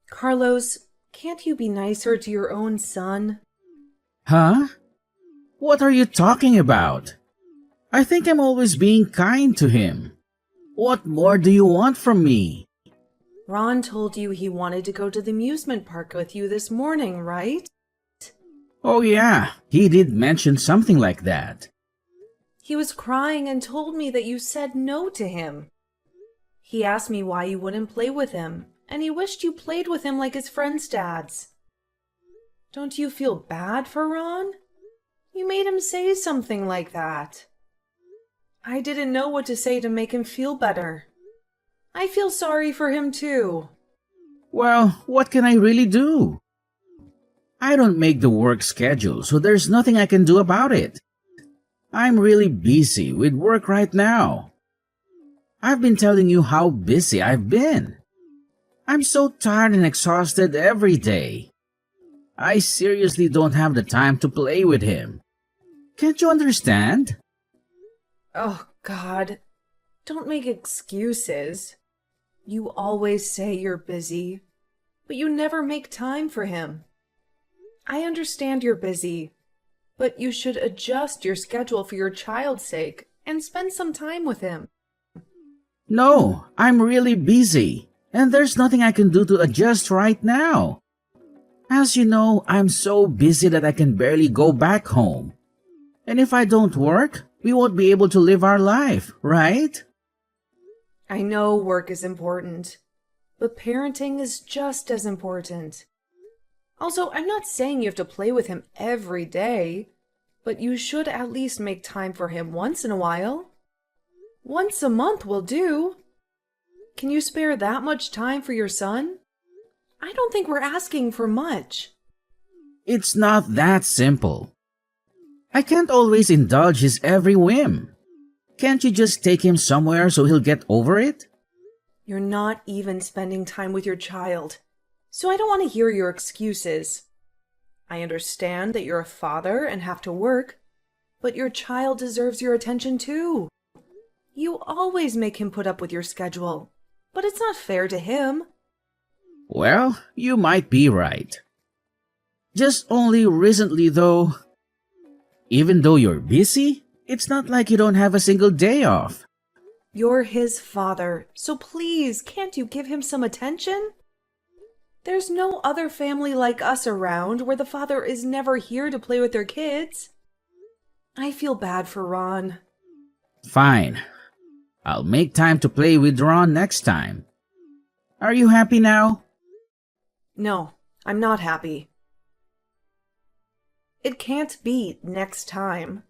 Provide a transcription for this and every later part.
Carlos, can't you be nicer to your own son? Huh? What are you talking about? I think I'm always being kind to him. What more do you want from me? Ron told you he wanted to go to the amusement park with you this morning, right? Oh yeah, he did mention something like that. He was crying and told me that you said no to him. He asked me why you wouldn't play with him, and he wished you played with him like his friends' dads. Don't you feel bad for Ron? You made him say something like that. I didn't know what to say to make him feel better. I feel sorry for him too. Well, what can I really do? I don't make the work schedule, so there's nothing I can do about it. I'm really busy with work right now. I've been telling you how busy I've been. I'm so tired and exhausted every day. I seriously don't have the time to play with him. Can't you understand? Oh, God. Don't make excuses. You always say you're busy, but you never make time for him. I understand you're busy, but you should adjust your schedule for your child's sake and spend some time with him. No, I'm really busy, and there's nothing I can do to adjust right now. As you know, I'm so busy that I can barely go back home. And if I don't work, we won't be able to live our life, right? I know work is important, but parenting is just as important. Also, I'm not saying you have to play with him every day, but you should at least make time for him once in a while. Once a month will do. Can you spare that much time for your son? I don't think we're asking for much. It's not that simple. I can't always indulge his every whim. Can't you just take him somewhere so he'll get over it? You're not even spending time with your child, so I don't want to hear your excuses. I understand that you're a father and have to work, but your child deserves your attention too. You always make him put up with your schedule, but it's not fair to him. Well, you might be right. Just only recently though, even though you're busy, it's not like you don't have a single day off. You're his father, so please, can't you give him some attention? There's no other family like us around where the father is never here to play with their kids. I feel bad for Ron. Fine. I'll make time to play with Ron next time. Are you happy now? No, I'm not happy. It can't be next time.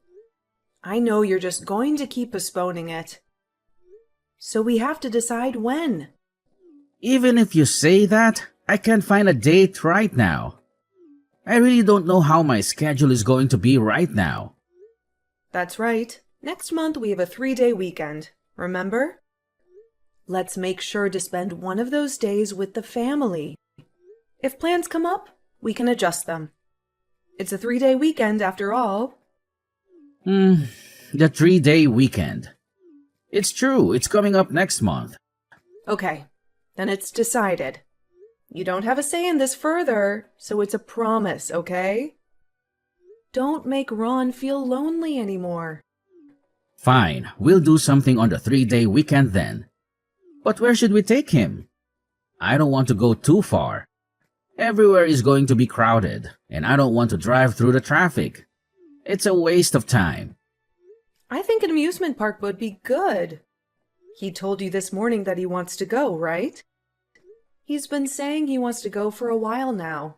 I know you're just going to keep postponing it. So we have to decide when. Even if you say that, I can't find a date right now. I really don't know how my schedule is going to be right now. That's right. Next month we have a 3-day weekend, remember? Let's make sure to spend one of those days with the family. If plans come up, we can adjust them. It's a 3-day weekend after all. The 3-day weekend. It's true, it's coming up next month. Okay, then it's decided. You don't have a say in this further, so it's a promise, okay? Don't make Ron feel lonely anymore. Fine, we'll do something on the 3-day weekend then. But where should we take him? I don't want to go too far. Everywhere is going to be crowded, and I don't want to drive through the traffic. It's a waste of time. I think an amusement park would be good. He told you this morning that he wants to go, right? He's been saying he wants to go for a while now.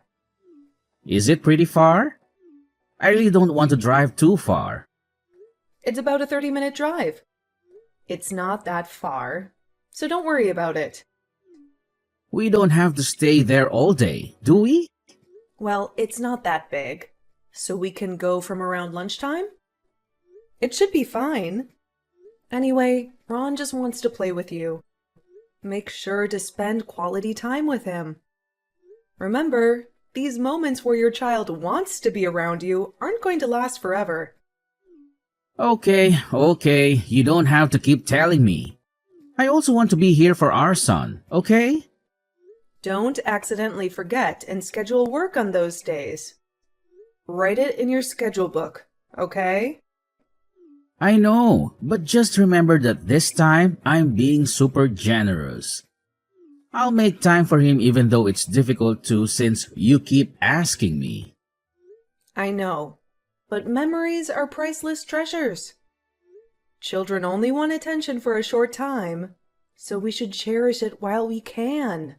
Is it pretty far? I really don't want to drive too far. It's about a 30-minute drive. It's not that far, so don't worry about it. We don't have to stay there all day, do we? Well, it's not that big, so we can go from around lunchtime? It should be fine. Anyway, Ron just wants to play with you. Make sure to spend quality time with him. Remember, these moments where your child wants to be around you aren't going to last forever. Okay, you don't have to keep telling me. I also want to be here for our son, okay? Don't accidentally forget and schedule work on those days. Write it in your schedule book, okay? I know, but just remember that this time I'm being super generous. I'll make time for him even though it's difficult to since you keep asking me. I know, but memories are priceless treasures. Children only want attention for a short time, so we should cherish it while we can.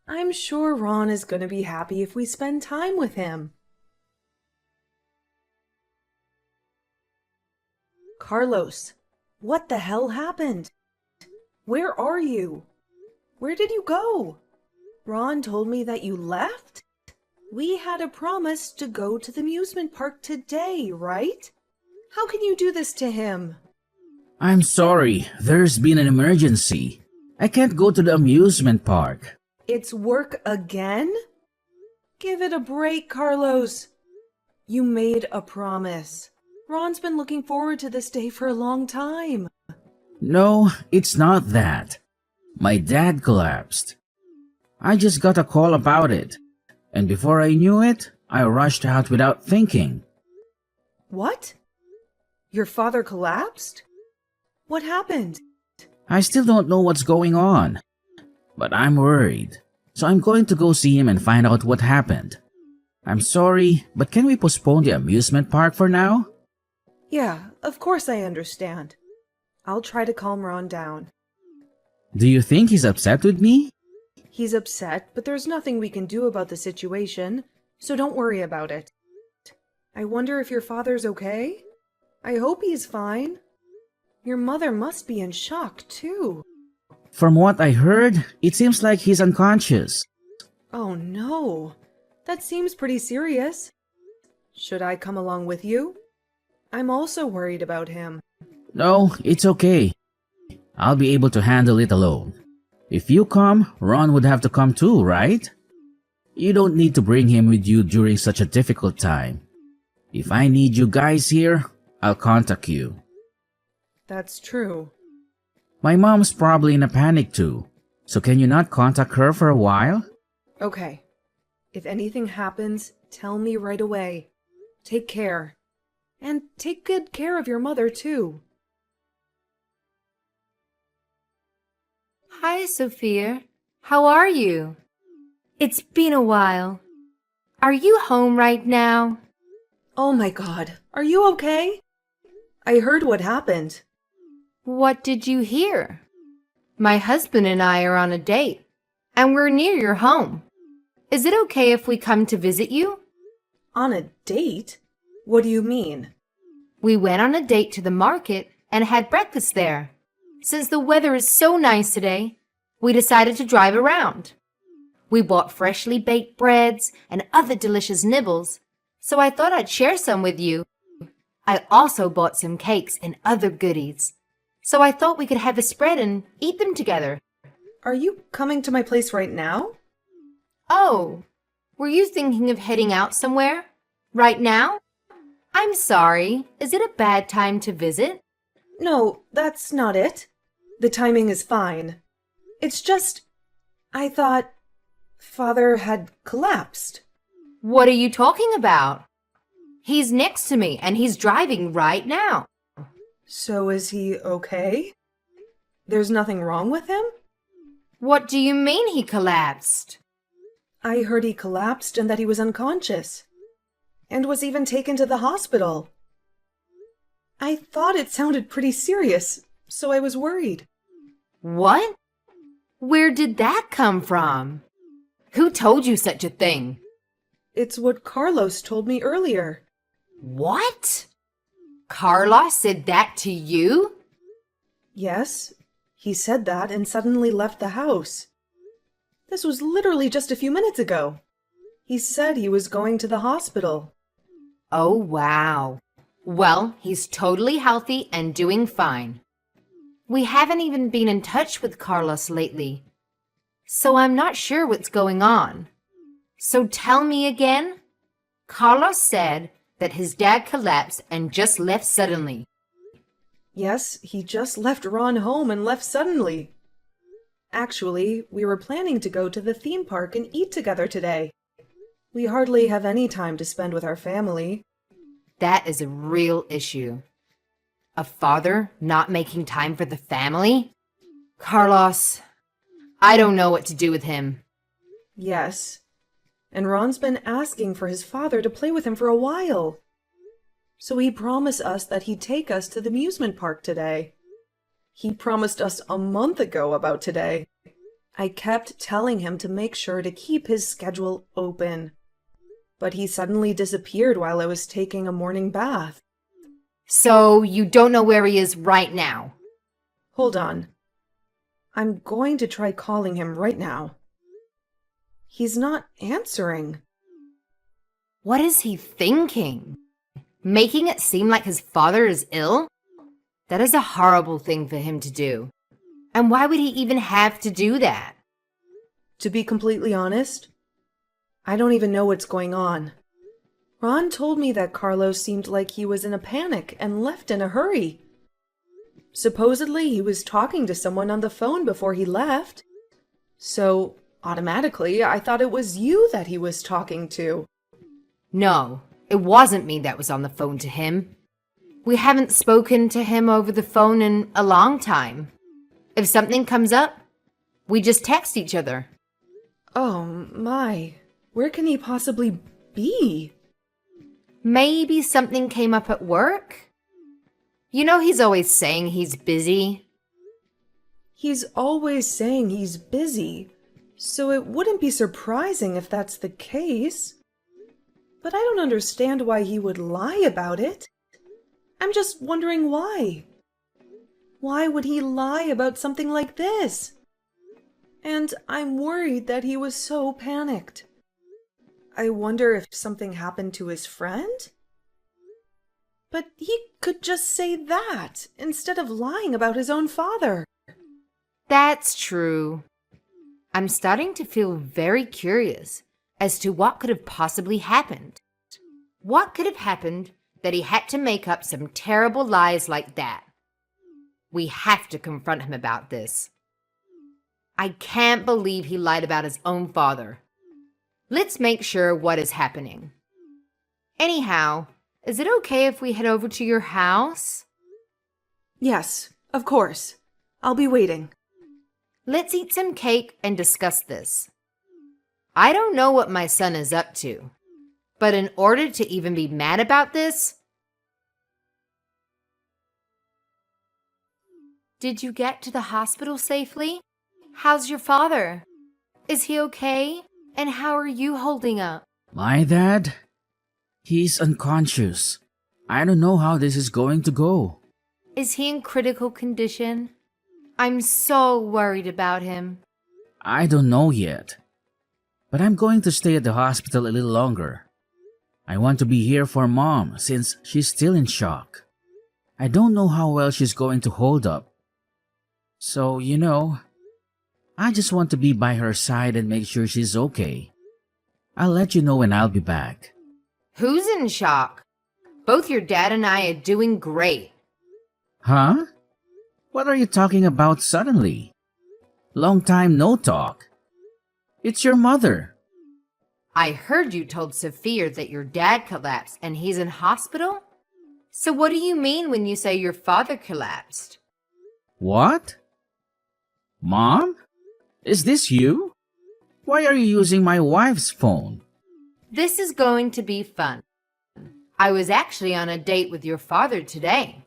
I'm sure Ron is going to be happy if we spend time with him. Carlos, what the hell happened? Where are you? Where did you go? Ron told me that you left? We had a promise to go to the amusement park today, right? How can you do this to him? I'm sorry, there's been an emergency. I can't go to the amusement park. It's work again? Give it a break, Carlos. You made a promise. Ron's been looking forward to this day for a long time. No, it's not that. My dad collapsed. I just got a call about it, and before I knew it, I rushed out without thinking. What? Your father collapsed? What happened? I still don't know what's going on, but I'm worried, so I'm going to go see him and find out what happened. I'm sorry, but can we postpone the amusement park for now? Yeah, of course I understand. I'll try to calm Ron down. Do you think he's upset with me? He's upset, but there's nothing we can do about the situation, so don't worry about it. I wonder if your father's okay? I hope he's fine. Your mother must be in shock, too. From what I heard, it seems like he's unconscious. Oh no, that seems pretty serious. Should I come along with you? I'm also worried about him. No, it's okay. I'll be able to handle it alone. If you come, Ron would have to come too, right? You don't need to bring him with you during such a difficult time. If I need you guys here, I'll contact you. That's true. My mom's probably in a panic too, so can you not contact her for a while? Okay. If anything happens, tell me right away. Take care. And take good care of your mother, too. Hi, Sophia. How are you? It's been a while. Are you home right now? Oh my God, are you okay? I heard what happened. What did you hear? My husband and I are on a date, and we're near your home. Is it okay if we come to visit you? On a date? What do you mean? We went on a date to the market and had breakfast there. Since the weather is so nice today, we decided to drive around. We bought freshly baked breads and other delicious nibbles, so I thought I'd share some with you. I also bought some cakes and other goodies, so I thought we could have a spread and eat them together. Are you coming to my place right now? Oh, were you thinking of heading out somewhere? Right now? I'm sorry. Is it a bad time to visit? No, that's not it. The timing is fine. It's just, I thought Father had collapsed. What are you talking about? He's next to me and he's driving right now. So is he okay? There's nothing wrong with him? What do you mean he collapsed? I heard he collapsed and that he was unconscious, and was even taken to the hospital. I thought it sounded pretty serious, so I was worried. What? Where did that come from? Who told you such a thing? It's what Carlos told me earlier. What? Carlos said that to you? Yes, he said that and suddenly left the house. This was literally just a few minutes ago. He said he was going to the hospital. Oh, wow. Well, he's totally healthy and doing fine. We haven't even been in touch with Carlos lately, so I'm not sure what's going on. So tell me again. Carlos said that his dad collapsed and just left suddenly. Yes, he just left Ron home and left suddenly. Actually, we were planning to go to the theme park and eat together today. We hardly have any time to spend with our family. That is a real issue. A father not making time for the family? Carlos, I don't know what to do with him. Yes. And Ron's been asking for his father to play with him for a while. So he promised us that he'd take us to the amusement park today. He promised us a month ago about today. I kept telling him to make sure to keep his schedule open. But he suddenly disappeared while I was taking a morning bath. So you don't know where he is right now? Hold on. I'm going to try calling him right now. He's not answering. What is he thinking? Making it seem like his father is ill? That is a horrible thing for him to do. And why would he even have to do that? To be completely honest, I don't even know what's going on. Ron told me that Carlos seemed like he was in a panic and left in a hurry. Supposedly, he was talking to someone on the phone before he left. So, automatically, I thought it was you that he was talking to. No, it wasn't me that was on the phone to him. We haven't spoken to him over the phone in a long time. If something comes up, we just text each other. Oh my, where can he possibly be? Maybe something came up at work? You know he's always saying he's busy. He's always saying he's busy, so it wouldn't be surprising if that's the case. But I don't understand why he would lie about it. I'm just wondering why. Why would he lie about something like this? And I'm worried that he was so panicked. I wonder if something happened to his friend? But he could just say that instead of lying about his own father. That's true. I'm starting to feel very curious as to what could have possibly happened. What could have happened that he had to make up some terrible lies like that? We have to confront him about this. I can't believe he lied about his own father. Let's make sure what is happening. Anyhow, is it okay if we head over to your house? Yes, of course. I'll be waiting. Let's eat some cake and discuss this. I don't know what my son is up to, but in order to even be mad about this... Did you get to the hospital safely? How's your father? Is he okay? And how are you holding up? My dad? He's unconscious. I don't know how this is going to go. Is he in critical condition? I'm so worried about him. I don't know yet. But I'm going to stay at the hospital a little longer. I want to be here for Mom since she's still in shock. I don't know how well she's going to hold up. So, I just want to be by her side and make sure she's okay. I'll let you know when I'll be back. Who's in shock? Both your dad and I are doing great. Huh? What are you talking about suddenly? Long time no talk. It's your mother. I heard you told Sophia that your dad collapsed and he's in hospital? So what do you mean when you say your father collapsed? What? Mom? Is this you? Why are you using my wife's phone? This is going to be fun. I was actually on a date with your father today.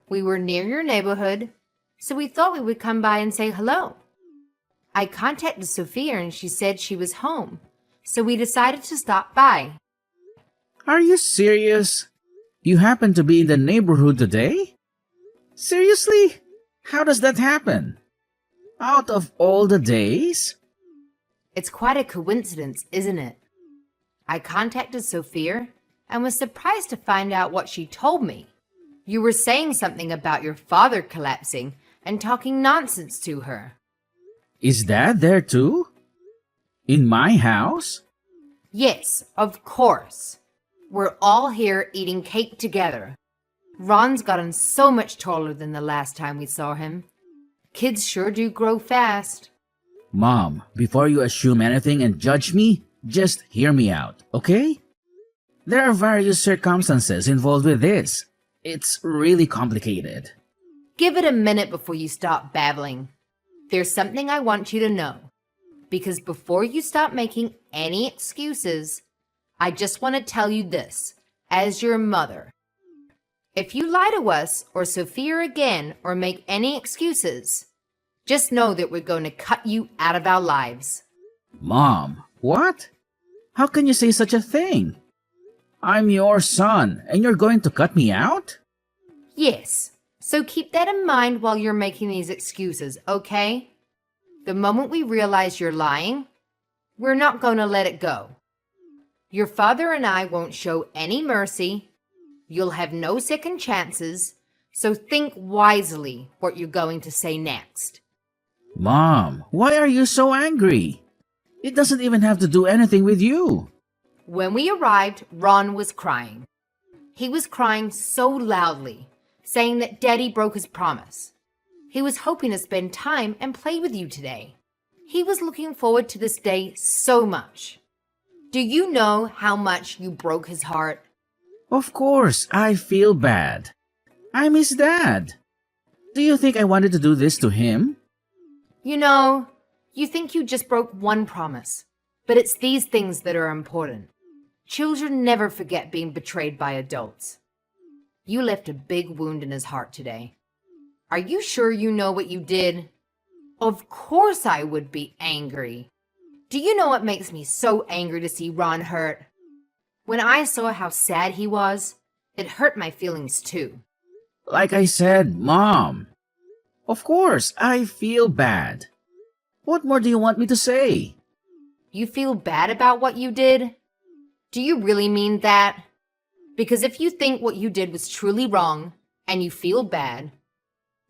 We were near your neighborhood, so we thought we would come by and say hello. I contacted Sophia and she said she was home, so we decided to stop by. Are you serious? You happen to be in the neighborhood today? Seriously? How does that happen? Out of all the days? It's quite a coincidence, isn't it? I contacted Sophia and was surprised to find out what she told me. You were saying something about your father collapsing and talking nonsense to her. Is Dad there too? In my house? Yes, of course. We're all here eating cake together. Ron's gotten so much taller than the last time we saw him. Kids sure do grow fast. Mom, before you assume anything and judge me, just hear me out, okay? There are various circumstances involved with this. It's really complicated. Give it a minute before you stop babbling. There's something I want you to know. Because before you stop making any excuses, I just want to tell you this, as your mother. If you lie to us or Sophia again or make any excuses, just know that we're going to cut you out of our lives. Mom, what? How can you say such a thing? I'm your son, and you're going to cut me out? Yes, so keep that in mind while you're making these excuses, okay? The moment we realize you're lying, we're not going to let it go. Your father and I won't show any mercy. You'll have no second chances, so think wisely what you're going to say next. Mom, why are you so angry? It doesn't even have to do anything with you. When we arrived, Ron was crying. He was crying so loudly, saying that Daddy broke his promise. He was hoping to spend time and play with you today. He was looking forward to this day so much. Do you know how much you broke his heart? Of course, I feel bad. I'm his dad. Do you think I wanted to do this to him? You know, you think you just broke one promise, but it's these things that are important. Children never forget being betrayed by adults. You left a big wound in his heart today. Are you sure you know what you did? Of course I would be angry. Do you know what makes me so angry to see Ron hurt? When I saw how sad he was, it hurt my feelings too. Like I said, Mom. Of course, I feel bad. What more do you want me to say? You feel bad about what you did? Do you really mean that? Because if you think what you did was truly wrong and you feel bad,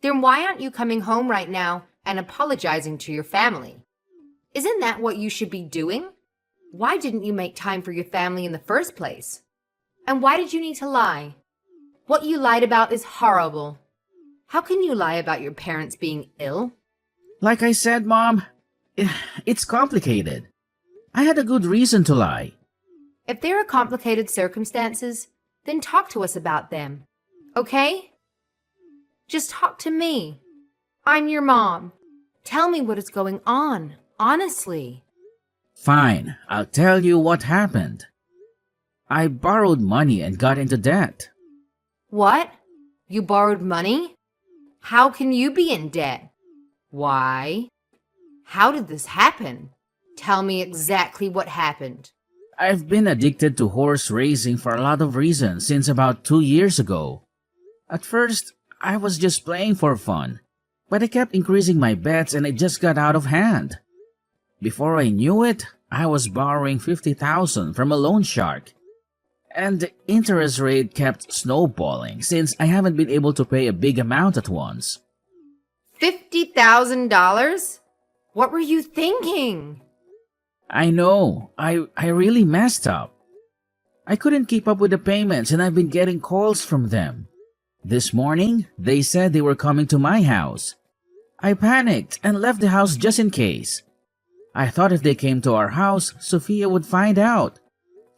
then why aren't you coming home right now and apologizing to your family? Isn't that what you should be doing? Why didn't you make time for your family in the first place? And why did you need to lie? What you lied about is horrible. How can you lie about your parents being ill? Like I said, Mom, it's complicated. I had a good reason to lie. If there are complicated circumstances, then talk to us about them, okay? Just talk to me. I'm your mom. Tell me what is going on, honestly. Fine, I'll tell you what happened. I borrowed money and got into debt. What? You borrowed money? How can you be in debt? Why? How did this happen? Tell me exactly what happened. I've been addicted to horse racing for a lot of reasons since about 2 years ago. At first, I was just playing for fun, but I kept increasing my bets and it just got out of hand. Before I knew it, I was borrowing $50,000 from a loan shark. And the interest rate kept snowballing since I haven't been able to pay a big amount at once. $50,000? What were you thinking? I know, I really messed up. I couldn't keep up with the payments and I've been getting calls from them. This morning, they said they were coming to my house. I panicked and left the house just in case. I thought if they came to our house, Sophia would find out.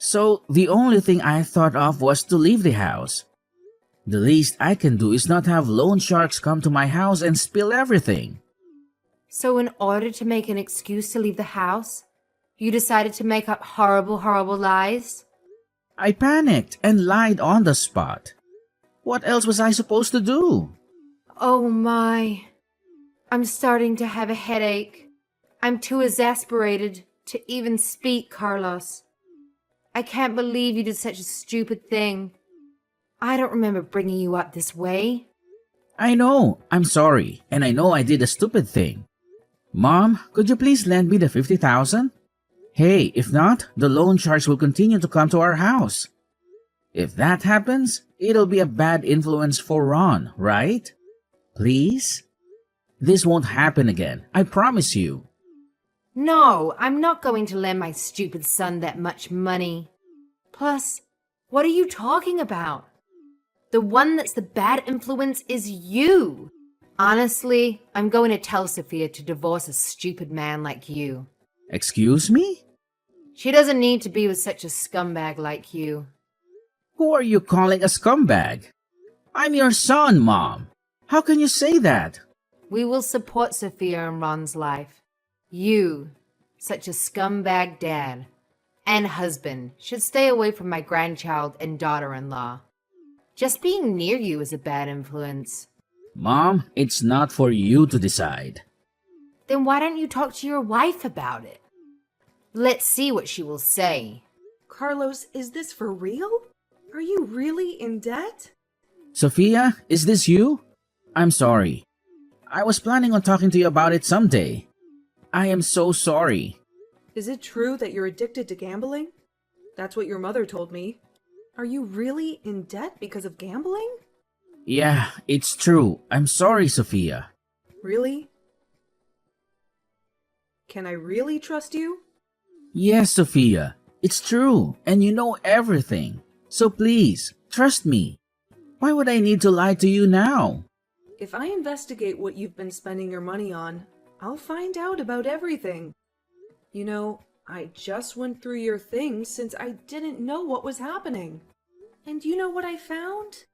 So the only thing I thought of was to leave the house. The least I can do is not have loan sharks come to my house and spill everything. So in order to make an excuse to leave the house, you decided to make up horrible lies? I panicked and lied on the spot. What else was I supposed to do? Oh my. I'm starting to have a headache. I'm too exasperated to even speak, Carlos. I can't believe you did such a stupid thing. I don't remember bringing you up this way. I know, I'm sorry, and I know I did a stupid thing. Mom, could you please lend me the $50,000? Hey, if not, the loan sharks will continue to come to our house. If that happens, it'll be a bad influence for Ron, right? Please? This won't happen again, I promise you. No, I'm not going to lend my stupid son that much money. Plus, what are you talking about? The one that's the bad influence is you. Honestly, I'm going to tell Sophia to divorce a stupid man like you. Excuse me? She doesn't need to be with such a scumbag like you. Who are you calling a scumbag? I'm your son, Mom. How can you say that? We will support Sophia in Ron's life. You, such a scumbag dad and husband, should stay away from my grandchild and daughter-in-law. Just being near you is a bad influence. Mom, it's not for you to decide. Then why don't you talk to your wife about it? Let's see what she will say. Carlos, is this for real? Are you really in debt? Sophia, is this you? I'm sorry. I was planning on talking to you about it someday. I am so sorry. Is it true that you're addicted to gambling? That's what your mother told me. Are you really in debt because of gambling? Yeah, it's true. I'm sorry, Sophia. Really? Can I really trust you? Yes, Sophia. It's true, and you know everything. So please, trust me. Why would I need to lie to you now? If I investigate what you've been spending your money on, I'll find out about everything. You know, I just went through your things since I didn't know what was happening. And you know what I found?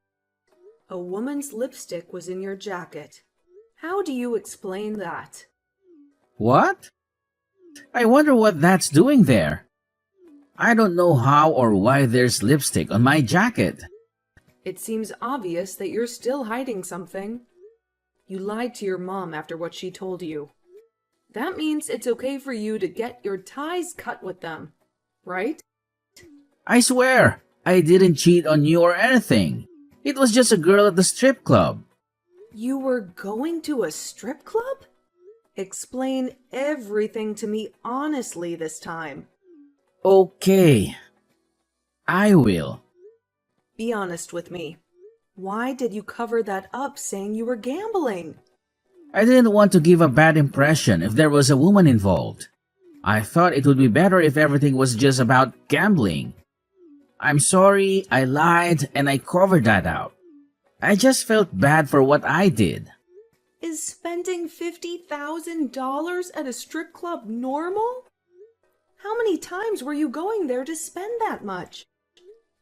A woman's lipstick was in your jacket. How do you explain that? What? I wonder what that's doing there. I don't know how or why there's lipstick on my jacket. It seems obvious that you're still hiding something. You lied to your mom after what she told you. That means it's okay for you to get your ties cut with them, right? I swear, I didn't cheat on you or anything. It was just a girl at the strip club. You were going to a strip club? Explain everything to me honestly this time. Okay, I will. Be honest with me. Why did you cover that up saying you were gambling? I didn't want to give a bad impression if there was a woman involved. I thought it would be better if everything was just about gambling. I'm sorry, I lied, and I covered that up. I just felt bad for what I did. Is spending $50,000 at a strip club normal? How many times were you going there to spend that much?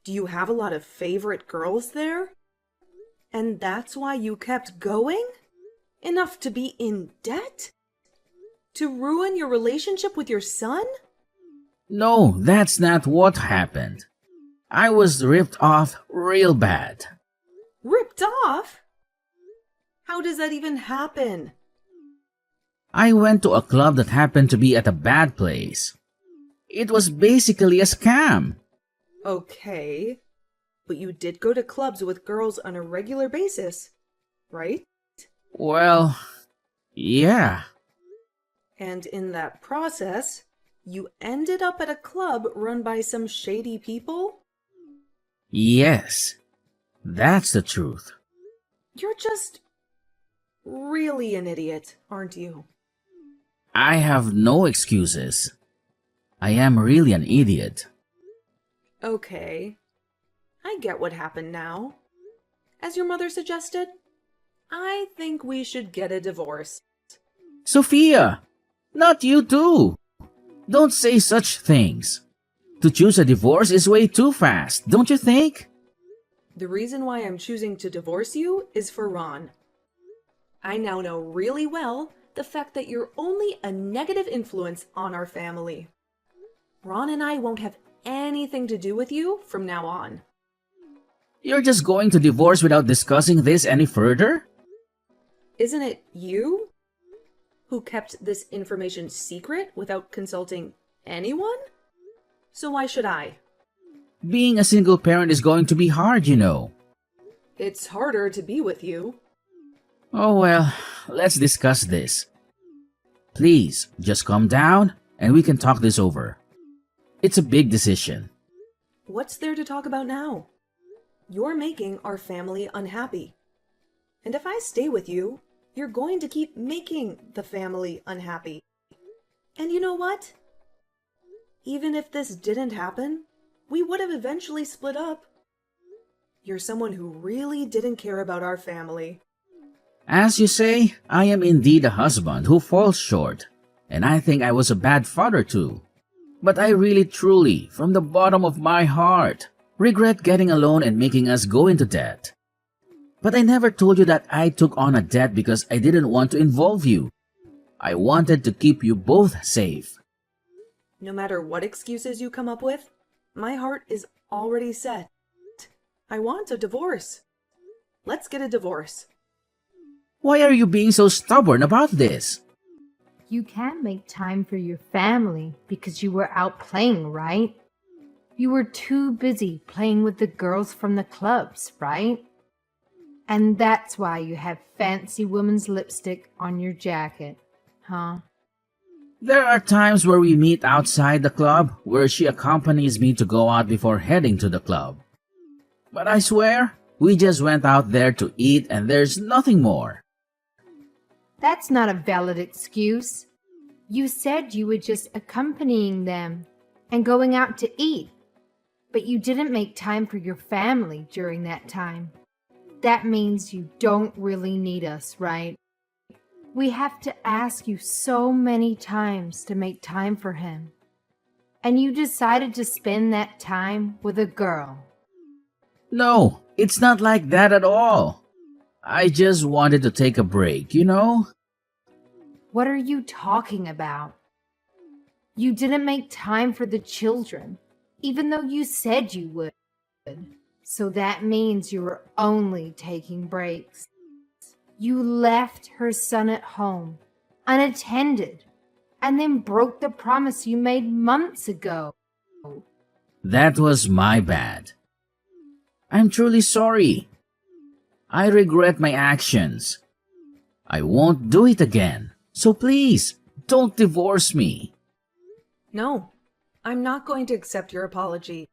Do you have a lot of favorite girls there? And that's why you kept going? Enough to be in debt? To ruin your relationship with your son? No, that's not what happened. I was ripped off real bad. Ripped off? How does that even happen? I went to a club that happened to be at a bad place. It was basically a scam. Okay, but you did go to clubs with girls on a regular basis, right? Well, yeah. And in that process, you ended up at a club run by some shady people? Yes, that's the truth. You're just really an idiot, aren't you? I have no excuses. I am really an idiot. Okay, I get what happened now. As your mother suggested, I think we should get a divorce. Sophia, not you too. Don't say such things. To choose a divorce is way too fast, don't you think? The reason why I'm choosing to divorce you is for Ron. I now know really well the fact that you're only a negative influence on our family. Ron and I won't have anything to do with you from now on. You're just going to divorce without discussing this any further? Isn't it you who kept this information secret without consulting anyone? So why should I? Being a single parent is going to be hard, you know. It's harder to be with you. Oh well, let's discuss this. Please, just calm down and we can talk this over. It's a big decision. What's there to talk about now? You're making our family unhappy. And if I stay with you, you're going to keep making the family unhappy. And you know what? Even if this didn't happen, we would have eventually split up. You're someone who really didn't care about our family. As you say, I am indeed a husband who falls short, and I think I was a bad father too. But I really truly, from the bottom of my heart, regret getting a loan and making us go into debt. But I never told you that I took on a debt because I didn't want to involve you. I wanted to keep you both safe. No matter what excuses you come up with, my heart is already set. I want a divorce. Let's get a divorce. Why are you being so stubborn about this? You can't make time for your family because you were out playing, right? You were too busy playing with the girls from the clubs, right? And that's why you have fancy woman's lipstick on your jacket, huh? There are times where we meet outside the club where she accompanies me to go out before heading to the club. But I swear, we just went out there to eat and there's nothing more. That's not a valid excuse. You said you were just accompanying them and going out to eat, but you didn't make time for your family during that time. That means you don't really need us, right? We have to ask you so many times to make time for him. And you decided to spend that time with a girl. No, it's not like that at all. I just wanted to take a break, you know? What are you talking about? You didn't make time for the children, even though you said you would. So that means you were only taking breaks. You left her son at home, unattended, and then broke the promise you made months ago. That was my bad. I'm truly sorry. I regret my actions. I won't do it again. So please, don't divorce me. No, I'm not going to accept your apology.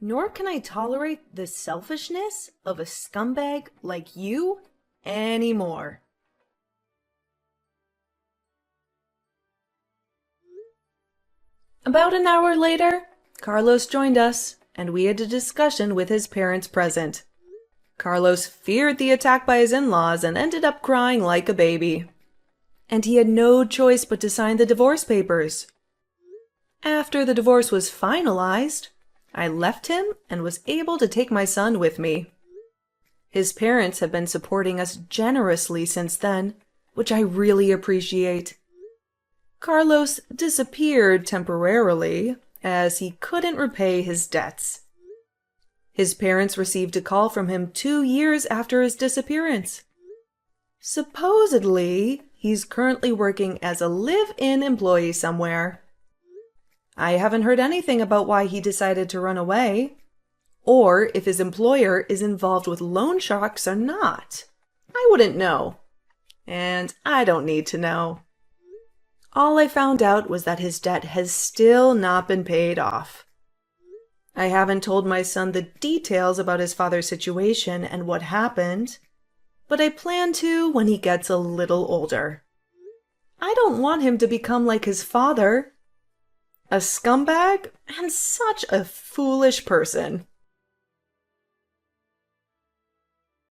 Nor can I tolerate the selfishness of a scumbag like you anymore. About an hour later, Carlos joined us, and we had a discussion with his parents present. Carlos feared the attack by his in-laws and ended up crying like a baby. And he had no choice but to sign the divorce papers. After the divorce was finalized, I left him and was able to take my son with me. His parents have been supporting us generously since then, which I really appreciate. Carlos disappeared temporarily as he couldn't repay his debts. His parents received a call from him 2 years after his disappearance. Supposedly, he's currently working as a live-in employee somewhere. I haven't heard anything about why he decided to run away, or if his employer is involved with loan sharks or not. I wouldn't know, and I don't need to know. All I found out was that his debt has still not been paid off. I haven't told my son the details about his father's situation and what happened, but I plan to when he gets a little older. I don't want him to become like his father. A scumbag and such a foolish person.